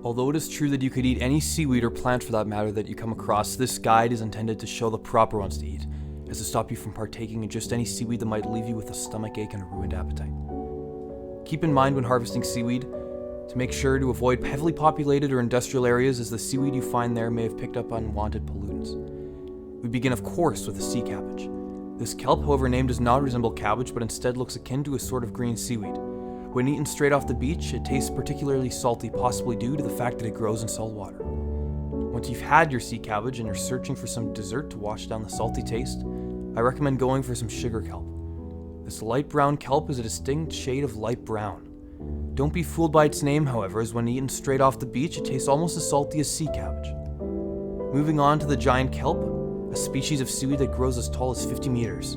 Although it is true that you could eat any seaweed or plant for that matter that you come across, this guide is intended to show the proper ones to eat, as to stop you from partaking in just any seaweed that might leave you with a stomachache and a ruined appetite. Keep in mind when harvesting seaweed to make sure to avoid heavily populated or industrial areas, as the seaweed you find there may have picked up unwanted pollutants. We begin, of course, with the sea cabbage. This kelp, however named, does not resemble cabbage, but instead looks akin to a sort of green seaweed. When eaten straight off the beach, it tastes particularly salty, possibly due to the fact that it grows in salt water. Once you've had your sea cabbage and you're searching for some dessert to wash down the salty taste, I recommend going for some sugar kelp. This light brown kelp is a distinct shade of light brown. Don't be fooled by its name, however, as when eaten straight off the beach, it tastes almost as salty as sea cabbage. Moving on to the giant kelp, a species of seaweed that grows as tall as 50 meters.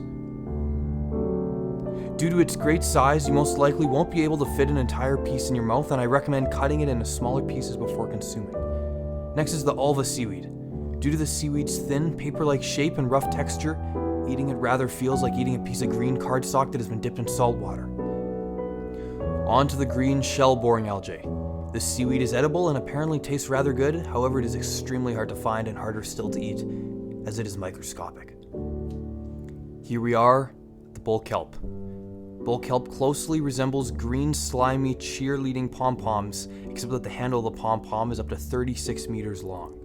Due to its great size, you most likely won't be able to fit an entire piece in your mouth, and I recommend cutting it into smaller pieces before consuming. Next is the ulva seaweed. Due to the seaweed's thin, paper-like shape and rough texture, eating it rather feels like eating a piece of green cardstock that has been dipped in salt water. On to the green shell-boring algae. This seaweed is edible and apparently tastes rather good, however it is extremely hard to find and harder still to eat, as it is microscopic. Here we are, the bull kelp. Bull kelp closely resembles green, slimy, cheerleading pom-poms, except that the handle of the pom-pom is up to 36 meters long.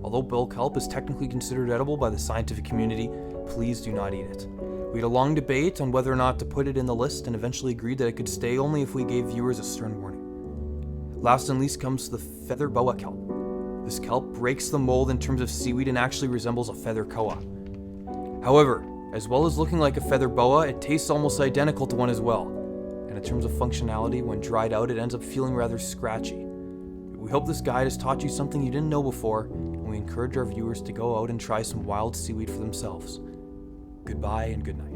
Although bull kelp is technically considered edible by the scientific community, please do not eat it. We had a long debate on whether or not to put it in the list and eventually agreed that it could stay only if we gave viewers a stern warning. Last and least comes the feather boa kelp. This kelp breaks the mold in terms of seaweed and actually resembles a feather koa. However, as well as looking like a feather boa, it tastes almost identical to one as well. And in terms of functionality, when dried out, it ends up feeling rather scratchy. We hope this guide has taught you something you didn't know before, and we encourage our viewers to go out and try some wild seaweed for themselves. Goodbye and good night.